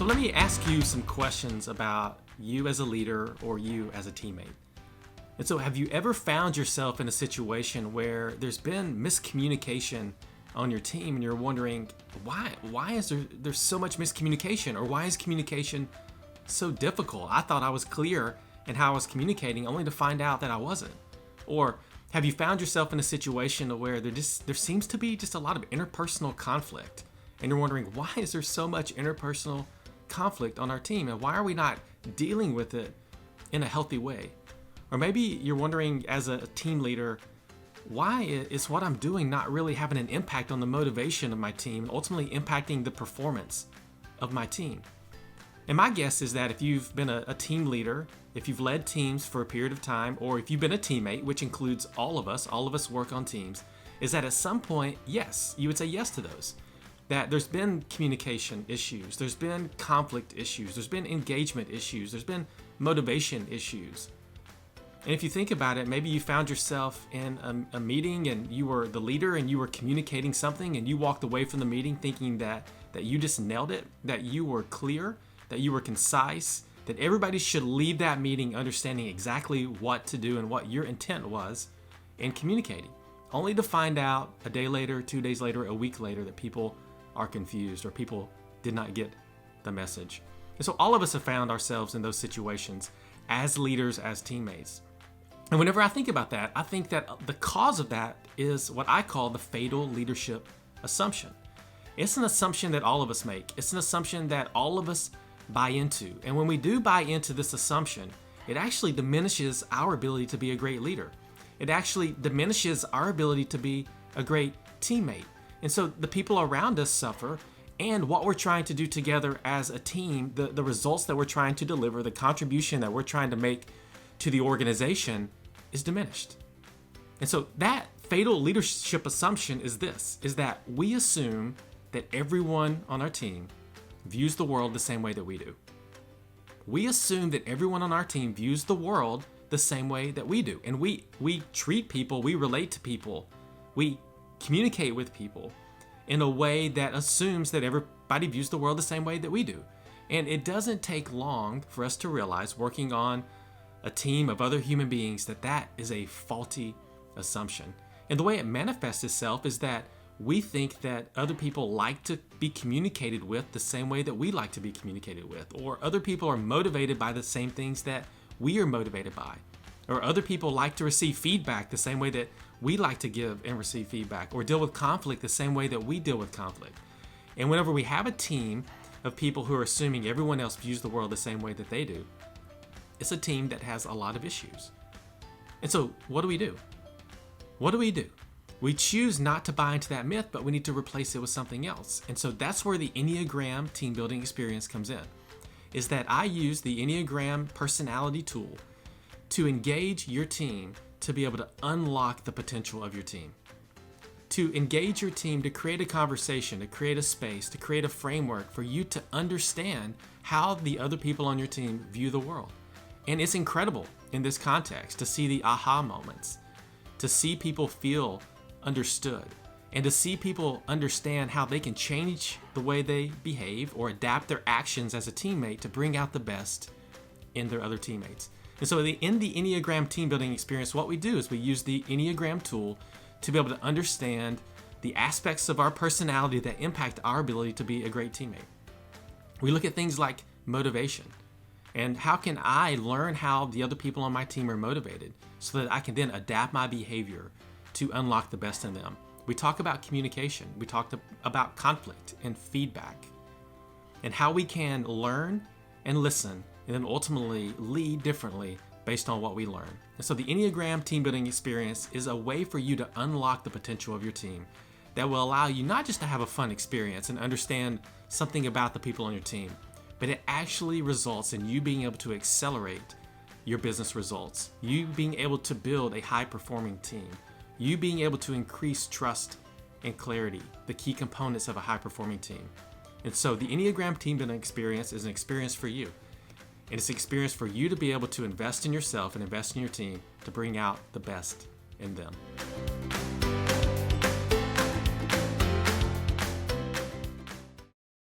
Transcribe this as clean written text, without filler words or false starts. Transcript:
So let me ask you some questions about you as a leader or you as a teammate. And so have you ever found yourself in a situation where there's been miscommunication on your team and you're wondering why is there's so much miscommunication, or why is communication so difficult? I thought I was clear in how I was communicating, only to find out that I wasn't. Or have you found yourself in a situation where there seems to be just a lot of interpersonal conflict, and you're wondering, why is there so much interpersonal conflict on our team, and why are we not dealing with it in a healthy way? Or maybe you're wondering, as a team leader, why is what I'm doing not really having an impact on the motivation of my team, ultimately impacting the performance of my team? And my guess is that if you've been a team leader, if you've led teams for a period of time, or if you've been a teammate, which includes all of us work on teams, is that at some point, yes, you would say yes to those. That there's been communication issues, there's been conflict issues, there's been engagement issues, there's been motivation issues. And if you think about it, maybe you found yourself in a meeting and you were the leader and you were communicating something, and you walked away from the meeting thinking that you just nailed it, that you were clear, that you were concise, that everybody should leave that meeting understanding exactly what to do and what your intent was in communicating, only to find out a day later, 2 days later, a week later that people are confused or people did not get the message. And so all of us have found ourselves in those situations as leaders, as teammates. And whenever I think about that, I think that the cause of that is what I call the fatal leadership assumption. It's an assumption that all of us make. It's an assumption that all of us buy into. And when we do buy into this assumption, it actually diminishes our ability to be a great leader. It actually diminishes our ability to be a great teammate. And so the people around us suffer, and what we're trying to do together as a team, the results that we're trying to deliver, the contribution that we're trying to make to the organization is diminished. And so that fatal leadership assumption is that we assume that everyone on our team views the world the same way that we do. We assume that everyone on our team views the world the same way that we do. And we treat people, we relate to people, we communicate with people in a way that assumes that everybody views the world the same way that we do. And it doesn't take long for us to realize, working on a team of other human beings, that is a faulty assumption. And the way it manifests itself is that we think that other people like to be communicated with the same way that we like to be communicated with, or other people are motivated by the same things that we are motivated by, or other people like to receive feedback the same way that we like to give and receive feedback, or deal with conflict the same way that we deal with conflict. And whenever we have a team of people who are assuming everyone else views the world the same way that they do, it's a team that has a lot of issues. And so what do we do? What do we do? We choose not to buy into that myth, but we need to replace it with something else. And so that's where the Enneagram Team Building Experience comes in, is that I use the Enneagram personality tool to engage your team to be able to unlock the potential of your team. To engage your team, to create a conversation, to create a space, to create a framework for you to understand how the other people on your team view the world. And it's incredible in this context to see the aha moments, to see people feel understood, and to see people understand how they can change the way they behave or adapt their actions as a teammate to bring out the best in their other teammates. And so in the Enneagram Team Building Experience, what we do is we use the Enneagram tool to be able to understand the aspects of our personality that impact our ability to be a great teammate. We look at things like motivation, and how can I learn how the other people on my team are motivated so that I can then adapt my behavior to unlock the best in them. We talk about communication. We talked about conflict and feedback, and how we can learn and listen and then ultimately lead differently based on what we learn. And so the Enneagram Team Building Experience is a way for you to unlock the potential of your team that will allow you not just to have a fun experience and understand something about the people on your team, but it actually results in you being able to accelerate your business results, you being able to build a high-performing team, you being able to increase trust and clarity, the key components of a high-performing team. And so the Enneagram Team Building Experience is an experience for you. And it's an experience for you to be able to invest in yourself and invest in your team to bring out the best in them.